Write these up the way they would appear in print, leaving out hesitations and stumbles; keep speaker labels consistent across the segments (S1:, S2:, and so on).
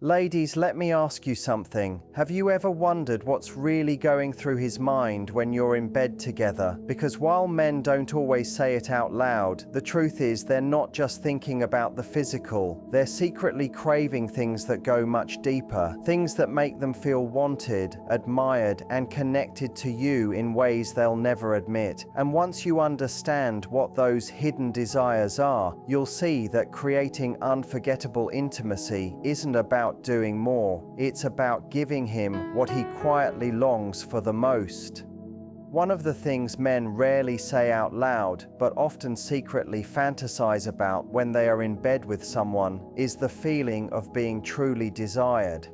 S1: Ladies, let me ask you something. Have you ever wondered what's really going through his mind when you're in bed together? Because while men don't always say it out loud, the truth is they're not just thinking about the physical. They're secretly craving things that go much deeper, things that make them feel wanted, admired, and connected to you in ways they'll never admit. And once you understand what those hidden desires are, you'll see that creating unforgettable intimacy isn't about doing more. It's about giving him what he quietly longs for the most. One of the things men rarely say out loud, but often secretly fantasize about when they are in bed with someone, is the feeling of being truly desired.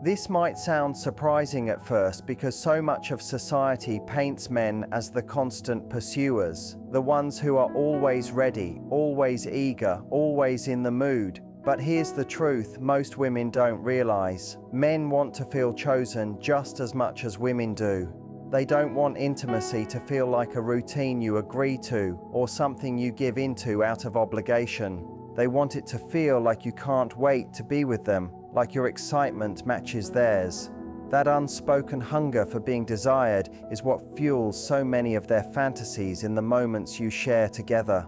S1: This might sound surprising at first because so much of society paints men as the constant pursuers, the ones who are always ready, always eager, always in the mood. But here's the truth most women don't realize. Men want to feel chosen just as much as women do. They don't want intimacy to feel like a routine you agree to or something you give into out of obligation. They want it to feel like you can't wait to be with them, like your excitement matches theirs. That unspoken hunger for being desired is what fuels so many of their fantasies in the moments you share together.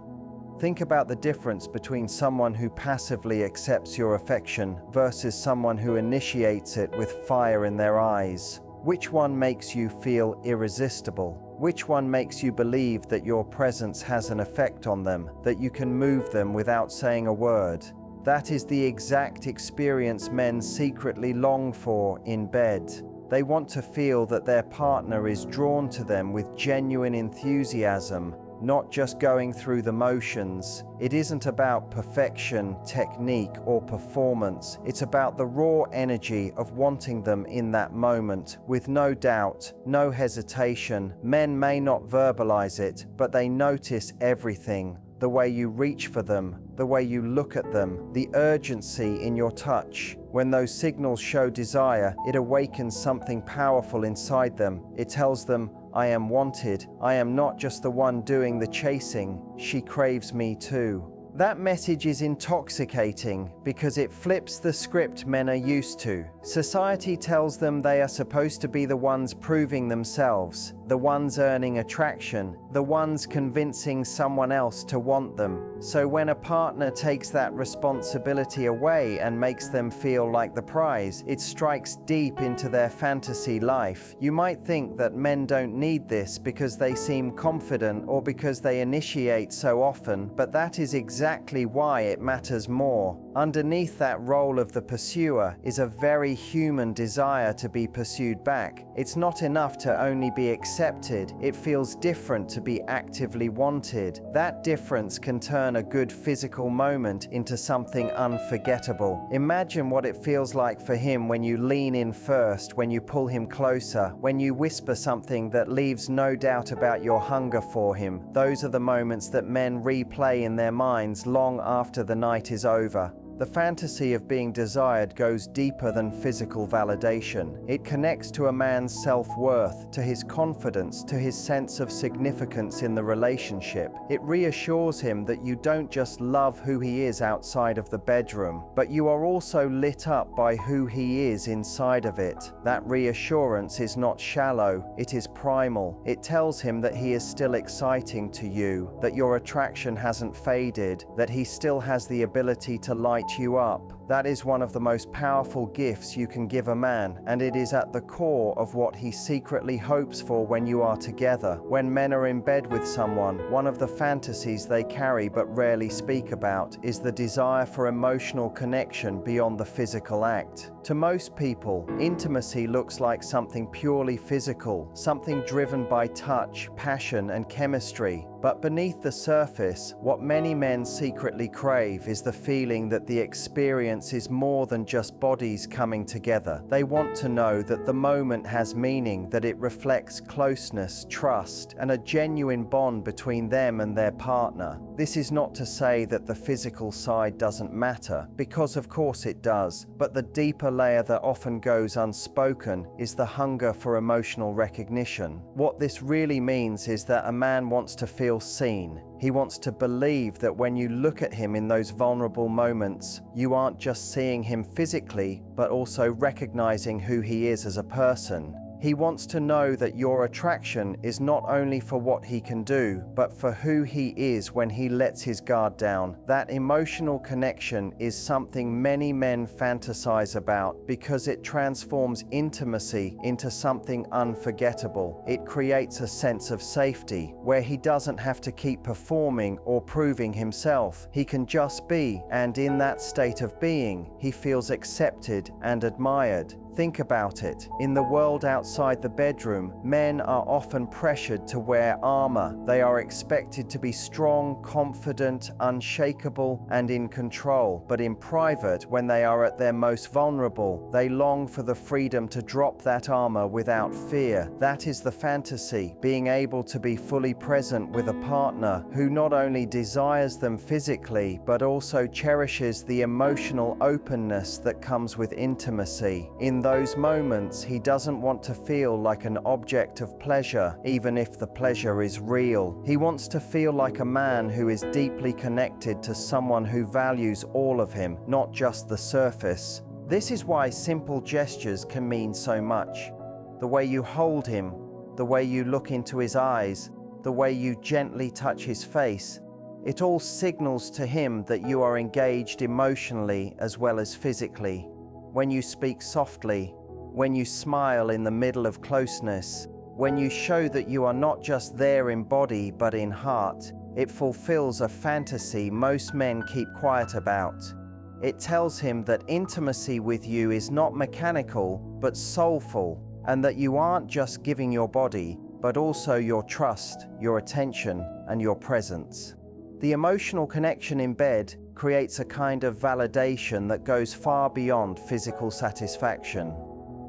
S1: Think about the difference between someone who passively accepts your affection versus someone who initiates it with fire in their eyes. Which one makes you feel irresistible? Which one makes you believe that your presence has an effect on them, that you can move them without saying a word? That is the exact experience men secretly long for in bed. They want to feel that their partner is drawn to them with genuine enthusiasm, not just going through the motions. It isn't about perfection, technique, or performance. It's about the raw energy of wanting them in that moment, with no doubt, no hesitation. Men may not verbalize it, but they notice everything. The way you reach for them, the way you look at them, the urgency in your touch. When those signals show desire, it awakens something powerful inside them. It tells them, I am wanted. I am not just the one doing the chasing. She craves me too. That message is intoxicating because it flips the script men are used to. Society tells them they are supposed to be the ones proving themselves, the ones earning attraction, the ones convincing someone else to want them. So when a partner takes that responsibility away and makes them feel like the prize, it strikes deep into their fantasy life. You might think that men don't need this because they seem confident or because they initiate so often, but that is exactly why it matters more. Underneath that role of the pursuer is a very human desire to be pursued back. It's not enough to only be accepted. It feels different to be actively wanted. That difference can turn a good physical moment into something unforgettable. Imagine what it feels like for him when you lean in first, when you pull him closer, when you whisper something that leaves no doubt about your hunger for him. Those are the moments that men replay in their minds long after the night is over. The fantasy of being desired goes deeper than physical validation. It connects to a man's self-worth, to his confidence, to his sense of significance in the relationship. It reassures him that you don't just love who he is outside of the bedroom, but you are also lit up by who he is inside of it. That reassurance is not shallow, it is primal. It tells him that he is still exciting to you, that your attraction hasn't faded, that he still has the ability to light you up. That is one of the most powerful gifts you can give a man, and it is at the core of what he secretly hopes for when you are together. When men are in bed with someone, one of the fantasies they carry but rarely speak about is the desire for emotional connection beyond the physical act. To most people, intimacy looks like something purely physical, something driven by touch, passion, and chemistry. But beneath the surface, what many men secretly crave is the feeling that the experience is more than just bodies coming together. They want to know that the moment has meaning, that it reflects closeness, trust, and a genuine bond between them and their partner. This is not to say that the physical side doesn't matter, because of course it does, but the deeper layer that often goes unspoken is the hunger for emotional recognition. What this really means is that a man wants to feel seen. He wants to believe that when you look at him in those vulnerable moments, you aren't just seeing him physically, but also recognizing who he is as a person. He wants to know that your attraction is not only for what he can do, but for who he is when he lets his guard down. That emotional connection is something many men fantasize about because it transforms intimacy into something unforgettable. It creates a sense of safety where he doesn't have to keep performing or proving himself. He can just be, and in that state of being, he feels accepted and admired. Think about it. In the world outside the bedroom, men are often pressured to wear armor. They are expected to be strong, confident, unshakable, and in control. But in private, when they are at their most vulnerable, they long for the freedom to drop that armor without fear. That is the fantasy, being able to be fully present with a partner who not only desires them physically, but also cherishes the emotional openness that comes with intimacy. In those moments, he doesn't want to feel like an object of pleasure, even if the pleasure is real. He wants to feel like a man who is deeply connected to someone who values all of him, not just the surface. This is why simple gestures can mean so much. The way you hold him, the way you look into his eyes, the way you gently touch his face, it all signals to him that you are engaged emotionally as well as physically. When you speak softly, when you smile in the middle of closeness, when you show that you are not just there in body but in heart, it fulfills a fantasy most men keep quiet about. It tells him that intimacy with you is not mechanical but soulful, and that you aren't just giving your body, but also your trust, your attention, and your presence. The emotional connection in bed creates a kind of validation that goes far beyond physical satisfaction.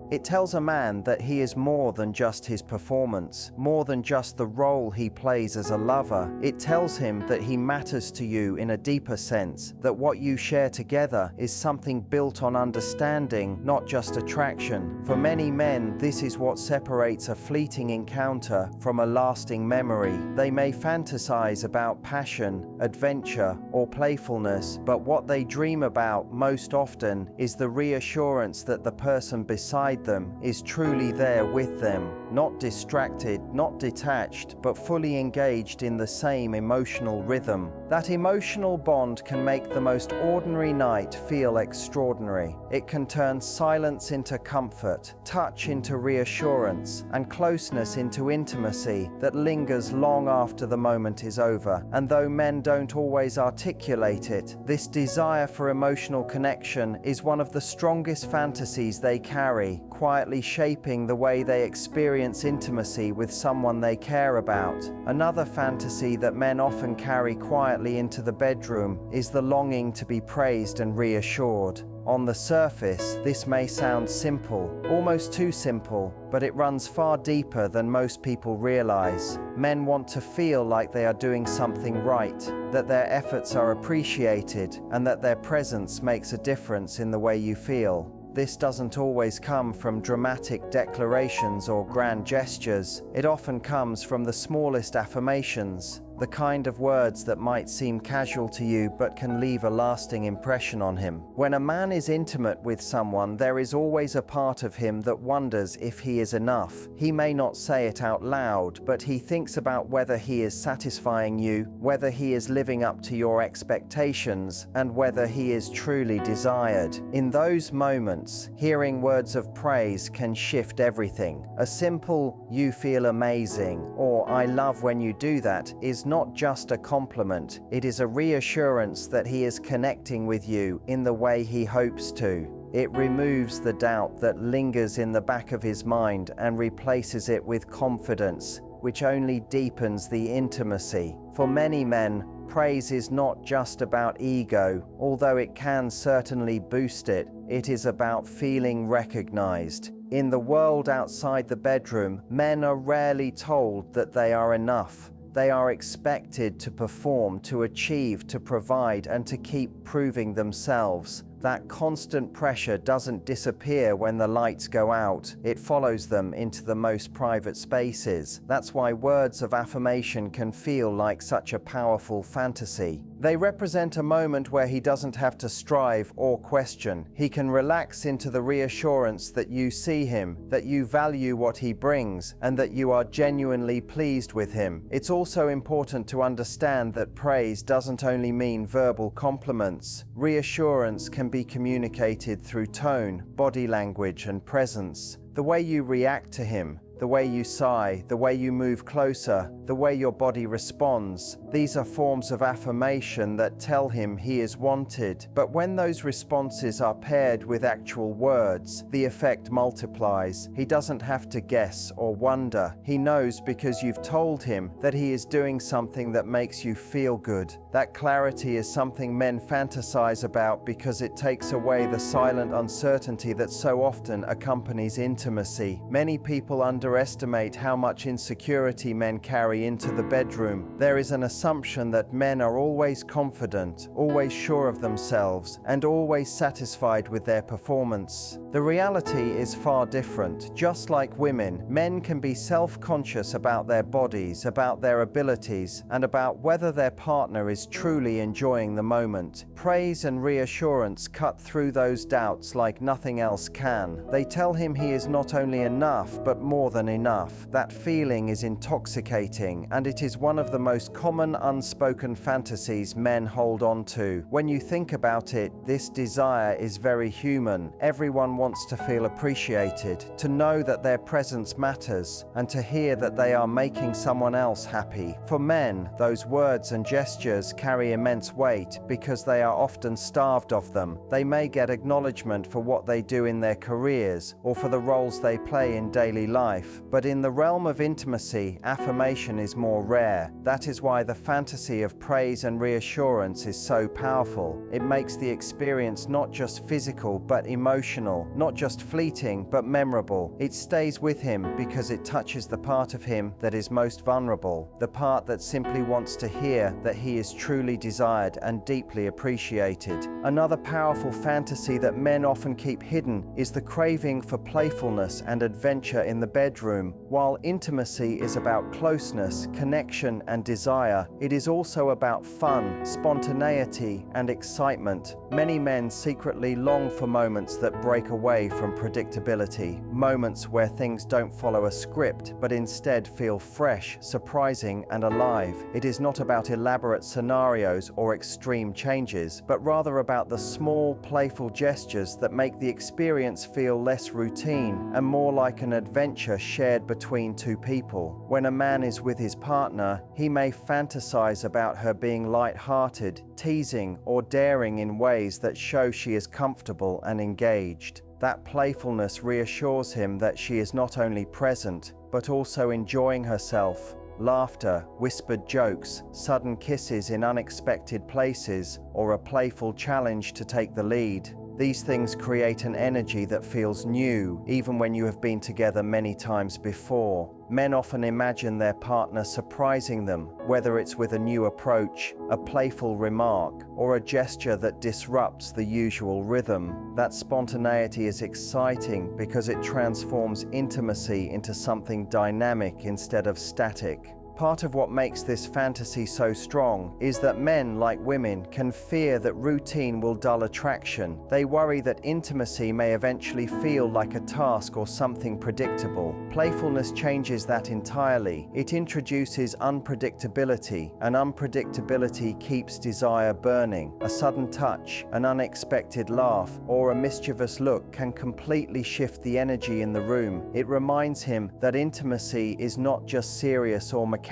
S1: It tells a man that he is more than just his performance, more than just the role he plays as a lover. It tells him that he matters to you in a deeper sense, that what you share together is something built on understanding, not just attraction. For many men, this is what separates a fleeting encounter from a lasting memory. They may fantasize about passion, adventure, or playfulness, but what they dream about most often is the reassurance that the person beside them is truly there with them, not distracted, not detached, but fully engaged in the same emotional rhythm. That emotional bond can make the most ordinary night feel extraordinary. It can turn silence into comfort, touch into reassurance, and closeness into intimacy that lingers long after the moment is over. And though men don't always articulate it, this desire for emotional connection is one of the strongest fantasies they carry, quietly shaping the way they experience intimacy with someone they care about. Another fantasy that men often carry quietly into the bedroom is the longing to be praised and reassured. On the surface, this may sound simple, almost too simple, but it runs far deeper than most people realize. Men want to feel like they are doing something right, that their efforts are appreciated, and that their presence makes a difference in the way you feel. This doesn't always come from dramatic declarations or grand gestures. It often comes from the smallest affirmations, the kind of words that might seem casual to you but can leave a lasting impression on him. When a man is intimate with someone, there is always a part of him that wonders if he is enough. He may not say it out loud, but he thinks about whether he is satisfying you, whether he is living up to your expectations, and whether he is truly desired. In those moments, hearing words of praise can shift everything. A simple "you feel amazing" or "I love when you do that" is not just a compliment, it is a reassurance that he is connecting with you in the way he hopes to. It removes the doubt that lingers in the back of his mind and replaces it with confidence, which only deepens the intimacy. For many men, praise is not just about ego, although it can certainly boost it. It is about feeling recognized. In the world outside the bedroom, men are rarely told that they are enough. They are expected to perform, to achieve, to provide, and to keep proving themselves. That constant pressure doesn't disappear when the lights go out. It follows them into the most private spaces. That's why words of affirmation can feel like such a powerful fantasy. They represent a moment where he doesn't have to strive or question. He can relax into the reassurance that you see him, that you value what he brings, and that you are genuinely pleased with him. It's also important to understand that praise doesn't only mean verbal compliments. Reassurance can be communicated through tone, body language, and presence. The way you react to him, the way you sigh, the way you move closer, the way your body responds. These are forms of affirmation that tell him he is wanted. But when those responses are paired with actual words, the effect multiplies. He doesn't have to guess or wonder. He knows because you've told him that he is doing something that makes you feel good. That clarity is something men fantasize about because it takes away the silent uncertainty that so often accompanies intimacy. Many people underestimate how much insecurity men carry into the bedroom. There is an assumption that men are always confident, always sure of themselves, and always satisfied with their performance. The reality is far different. Just like women, men can be self-conscious about their bodies, about their abilities, and about whether their partner is truly enjoying the moment. Praise and reassurance cut through those doubts like nothing else can. They tell him he is not only enough, but more than enough. That feeling is intoxicating, and it is one of the most common unspoken fantasies men hold on to. When you think about it, this desire is very human. Everyone wants to feel appreciated, to know that their presence matters, and to hear that they are making someone else happy. For men, those words and gestures carry immense weight because they are often starved of them. They may get acknowledgement for what they do in their careers or for the roles they play in daily life, but in the realm of intimacy, affirmation is more rare. That is why the fantasy of praise and reassurance is so powerful. It makes the experience not just physical but emotional, not just fleeting but memorable. It stays with him because it touches the part of him that is most vulnerable, the part that simply wants to hear that he is truly desired and deeply appreciated. Another powerful fantasy that men often keep hidden is the craving for playfulness and adventure in the bedroom. While intimacy is about closeness, connection, and desire, it is also about fun, spontaneity, and excitement. Many men secretly long for moments that break away from predictability, moments where things don't follow a script, but instead feel fresh, surprising, and alive. It is not about elaborate scenarios or extreme changes, but rather about the small, playful gestures that make the experience feel less routine and more like an adventure shared between two people. When a man is with his partner, he may fantasize about her being light-hearted, teasing, or daring in ways that show she is comfortable and engaged. That playfulness reassures him that she is not only present, but also enjoying herself. Laughter, whispered jokes, sudden kisses in unexpected places, or a playful challenge to take the lead. These things create an energy that feels new, even when you have been together many times before. Men often imagine their partner surprising them, whether it's with a new approach, a playful remark, or a gesture that disrupts the usual rhythm. That spontaneity is exciting because it transforms intimacy into something dynamic instead of static. Part of what makes this fantasy so strong is that men, like women, can fear that routine will dull attraction. They worry that intimacy may eventually feel like a task or something predictable. Playfulness changes that entirely. It introduces unpredictability, and unpredictability keeps desire burning. A sudden touch, an unexpected laugh, or a mischievous look can completely shift the energy in the room. It reminds him that intimacy is not just serious or mechanical.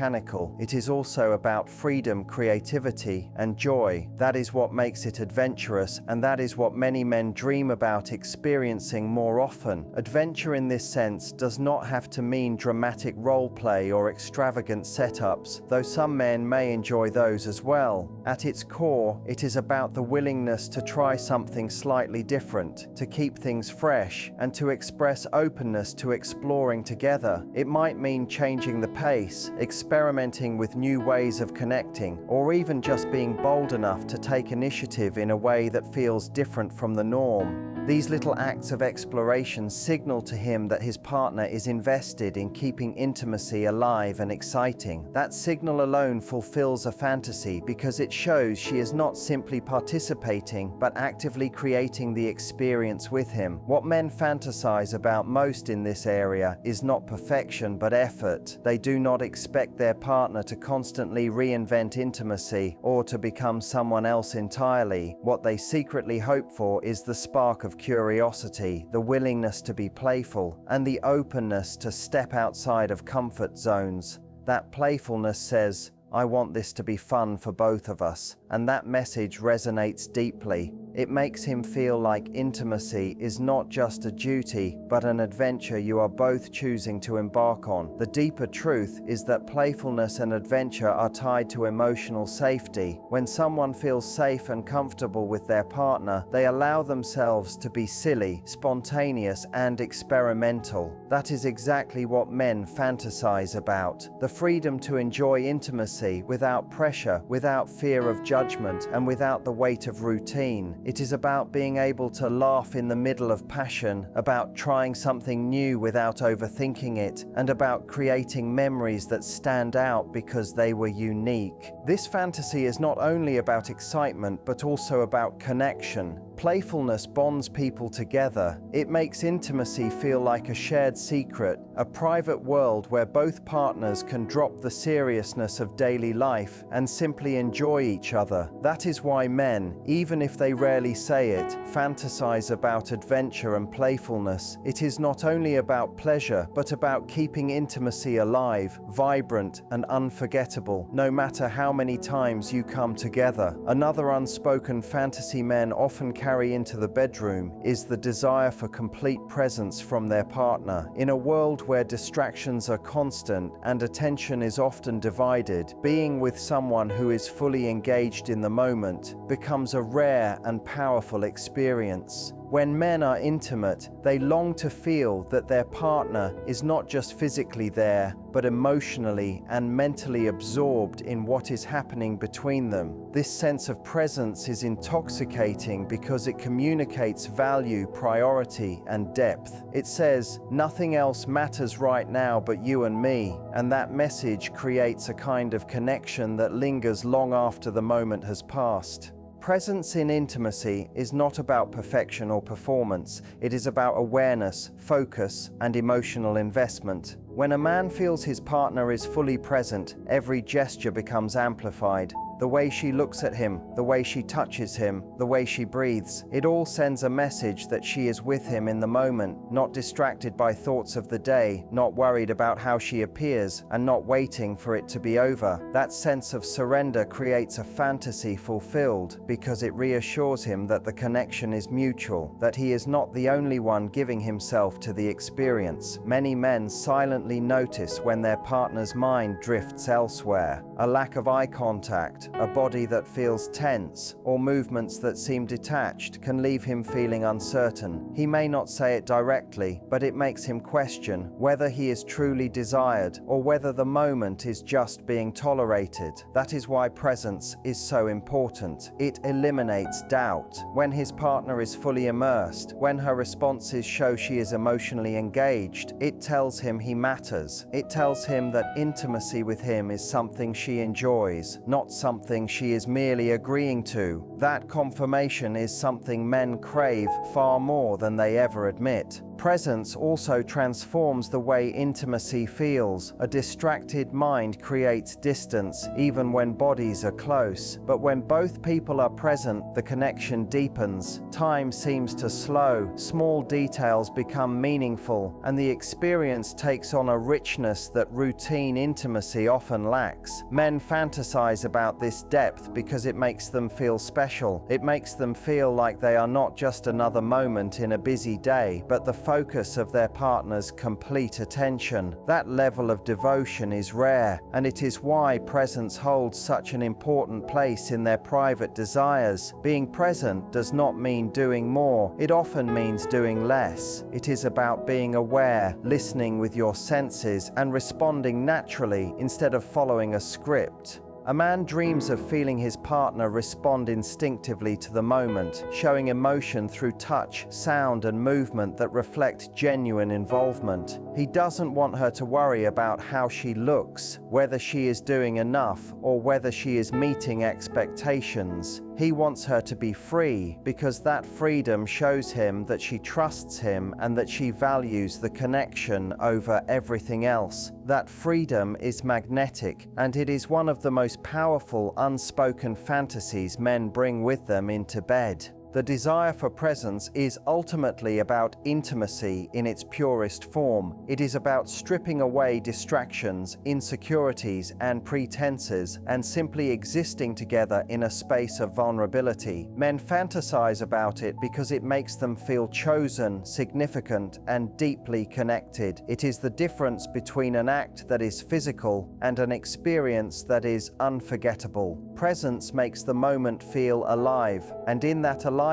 S1: It is also about freedom, creativity, and joy. That is what makes it adventurous, and that is what many men dream about experiencing more often. Adventure in this sense does not have to mean dramatic role play or extravagant setups, though some men may enjoy those as well. At its core, it is about the willingness to try something slightly different, to keep things fresh, and to express openness to exploring together. It might mean changing the pace, experimenting with new ways of connecting, or even just being bold enough to take initiative in a way that feels different from the norm. These little acts of exploration signal to him that his partner is invested in keeping intimacy alive and exciting. That signal alone fulfills a fantasy because it shows she is not simply participating, but actively creating the experience with him. What men fantasize about most in this area is not perfection, but effort. They do not expect their partner to constantly reinvent intimacy or to become someone else entirely. What they secretly hope for is the spark of curiosity, the willingness to be playful, and the openness to step outside of comfort zones. That playfulness says, "I want this to be fun for both of us," and that message resonates deeply. It makes him feel like intimacy is not just a duty, but an adventure you are both choosing to embark on. The deeper truth is that playfulness and adventure are tied to emotional safety. When someone feels safe and comfortable with their partner, they allow themselves to be silly, spontaneous, and experimental. That is exactly what men fantasize about. The freedom to enjoy intimacy without pressure, without fear of judgment, and without the weight of routine. It is about being able to laugh in the middle of passion, about trying something new without overthinking it, and about creating memories that stand out because they were unique. This fantasy is not only about excitement, but also about connection. Playfulness bonds people together. It makes intimacy feel like a shared secret, a private world where both partners can drop the seriousness of daily life and simply enjoy each other. That is why men, even if they rarely say it, fantasize about adventure and playfulness. It is not only about pleasure, but about keeping intimacy alive, vibrant, and unforgettable, no matter how many times you come together. Another unspoken fantasy men often carry into the bedroom is the desire for complete presence from their partner. In a world where distractions are constant and attention is often divided, being with someone who is fully engaged in the moment becomes a rare and powerful experience. When men are intimate, they long to feel that their partner is not just physically there, but emotionally and mentally absorbed in what is happening between them. This sense of presence is intoxicating because it communicates value, priority, and depth. It says, "Nothing else matters right now but you and me," and that message creates a kind of connection that lingers long after the moment has passed. Presence in intimacy is not about perfection or performance. It is about awareness, focus, and emotional investment. When a man feels his partner is fully present, every gesture becomes amplified. The way she looks at him, the way she touches him, the way she breathes, it all sends a message that she is with him in the moment, not distracted by thoughts of the day, not worried about how she appears, and not waiting for it to be over. That sense of surrender creates a fantasy fulfilled because it reassures him that the connection is mutual, that he is not the only one giving himself to the experience. Many men silently notice when their partner's mind drifts elsewhere. A lack of eye contact, a body that feels tense, or movements that seem detached can leave him feeling uncertain. He may not say it directly, but it makes him question whether he is truly desired or whether the moment is just being tolerated. That is why presence is so important. It eliminates doubt. When his partner is fully immersed, when her responses show she is emotionally engaged, it tells him he matters. It tells him that intimacy with him is something she enjoys, not something she is merely agreeing to. That confirmation is something men crave far more than they ever admit. Presence also transforms the way intimacy feels. A distracted mind creates distance, even when bodies are close. But when both people are present, the connection deepens. Time seems to slow, small details become meaningful, and the experience takes on a richness that routine intimacy often lacks. Men fantasize about this depth because it makes them feel special. It makes them feel like they are not just another moment in a busy day, but the focus of their partner's complete attention. That level of devotion is rare, and it is why presence holds such an important place in their private desires. Being present does not mean doing more, it often means doing less. It is about being aware, listening with your senses, and responding naturally instead of following a script. A man dreams of feeling his partner respond instinctively to the moment, showing emotion through touch, sound, and movement that reflect genuine involvement. He doesn't want her to worry about how she looks, whether she is doing enough, or whether she is meeting expectations. He wants her to be free, because that freedom shows him that she trusts him and that she values the connection over everything else. That freedom is magnetic, and it is one of the most powerful unspoken fantasies men bring with them into bed. The desire for presence is ultimately about intimacy in its purest form. It is about stripping away distractions, insecurities, and pretenses, and simply existing together in a space of vulnerability. Men fantasize about it because it makes them feel chosen, significant, and deeply connected. It is the difference between an act that is physical and an experience that is unforgettable. Presence makes the moment feel alive, and in that aliveness,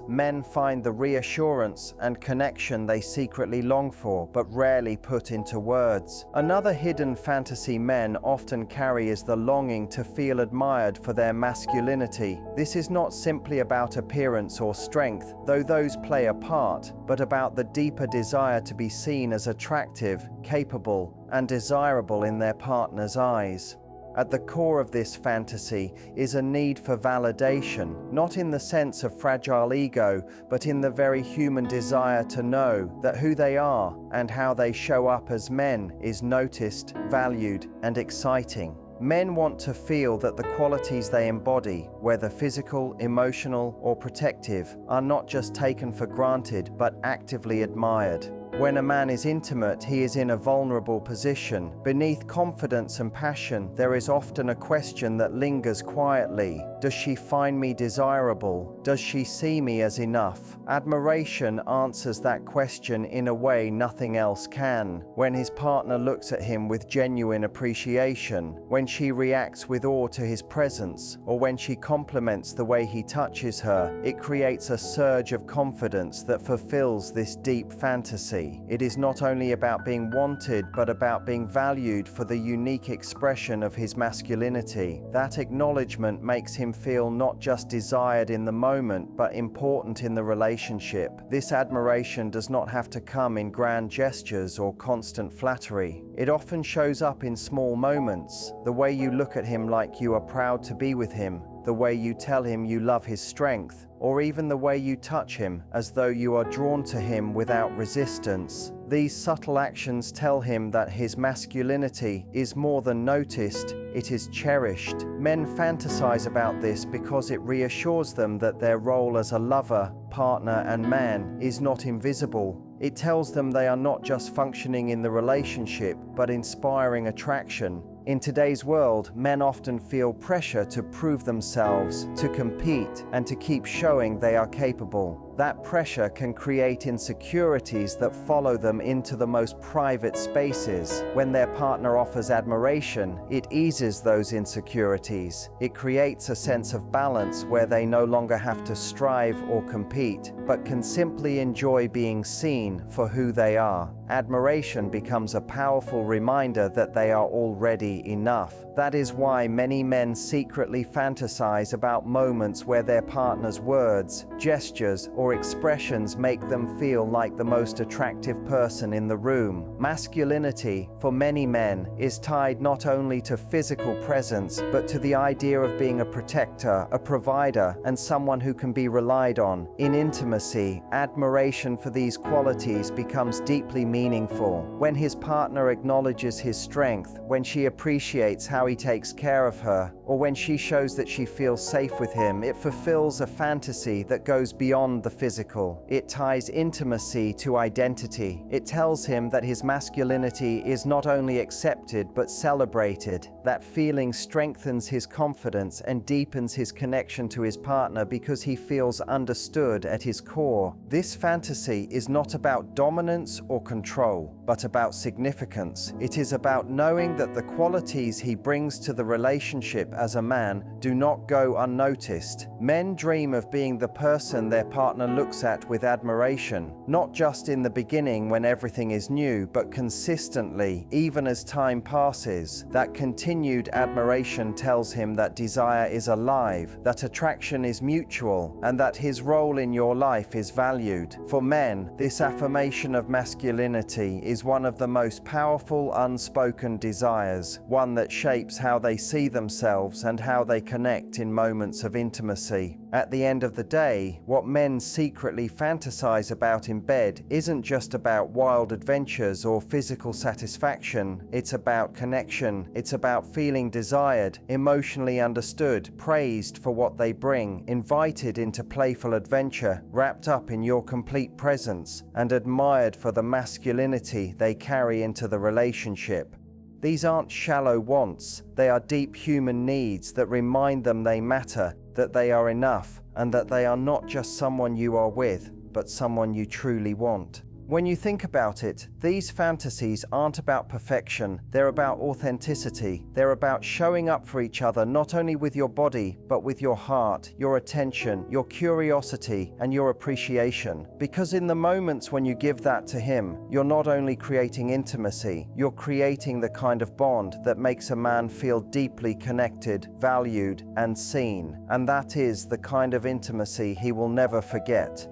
S1: men find the reassurance and connection they secretly long for, but rarely put into words. Another hidden fantasy men often carry is the longing to feel admired for their masculinity. This is not simply about appearance or strength, though those play a part, but about the deeper desire to be seen as attractive, capable, and desirable in their partner's eyes. At the core of this fantasy is a need for validation, not in the sense of fragile ego, but in the very human desire to know that who they are and how they show up as men is noticed, valued, and exciting. Men want to feel that the qualities they embody, whether physical, emotional, or protective, are not just taken for granted, but actively admired. When a man is intimate, he is in a vulnerable position. Beneath confidence and passion, there is often a question that lingers quietly. Does she find me desirable? Does she see me as enough? Admiration answers that question in a way nothing else can. When his partner looks at him with genuine appreciation, when she reacts with awe to his presence, or when she compliments the way he touches her, it creates a surge of confidence that fulfills this deep fantasy. It is not only about being wanted, but about being valued for the unique expression of his masculinity. That acknowledgement makes him feel not just desired in the moment, but important in the relationship. This admiration does not have to come in grand gestures or constant flattery. It often shows up in small moments. The way you look at him like you are proud to be with him, the way you tell him you love his strength, or even the way you touch him as though you are drawn to him without resistance. These subtle actions tell him that his masculinity is more than noticed, it is cherished. Men fantasize about this because it reassures them that their role as a lover, partner, and man is not invisible. It tells them they are not just functioning in the relationship, but inspiring attraction. In today's world, men often feel pressure to prove themselves, to compete, and to keep showing they are capable. That pressure can create insecurities that follow them into the most private spaces. When their partner offers admiration, it eases those insecurities. It creates a sense of balance where they no longer have to strive or compete, but can simply enjoy being seen for who they are. Admiration becomes a powerful reminder that they are already enough. That is why many men secretly fantasize about moments where their partner's words, gestures, or expressions make them feel like the most attractive person in the room. Masculinity, for many men, is tied not only to physical presence, but to the idea of being a protector, a provider, and someone who can be relied on. In intimacy, admiration for these qualities becomes deeply meaningful. When his partner acknowledges his strength, when she appreciates how he takes care of her, or when she shows that she feels safe with him, it fulfills a fantasy that goes beyond the physical. It ties intimacy to identity. It tells him that his masculinity is not only accepted but celebrated. That feeling strengthens his confidence and deepens his connection to his partner because he feels understood at his core. This fantasy is not about dominance or control, but about significance. It is about knowing that the qualities he brings to the relationship as a man do not go unnoticed. Men dream of being the person their partner looks at with admiration, not just in the beginning when everything is new, but consistently, even as time passes. That continued admiration tells him that desire is alive, that attraction is mutual, and that his role in your life is valued. For men, this affirmation of masculinity is one of the most powerful unspoken desires, one that shapes how they see themselves and how they connect in moments of intimacy. At the end of the day, what men secretly fantasize about in bed isn't just about wild adventures or physical satisfaction. It's about connection. It's about feeling desired, emotionally understood, praised for what they bring, invited into playful adventure, wrapped up in your complete presence, and admired for the masculinity they carry into the relationship. These aren't shallow wants. They are deep human needs that remind them they matter, that they are enough, and that they are not just someone you are with, but someone you truly want. When you think about it, these fantasies aren't about perfection, they're about authenticity. They're about showing up for each other not only with your body, but with your heart, your attention, your curiosity, and your appreciation. Because in the moments when you give that to him, you're not only creating intimacy, you're creating the kind of bond that makes a man feel deeply connected, valued, and seen. And that is the kind of intimacy he will never forget.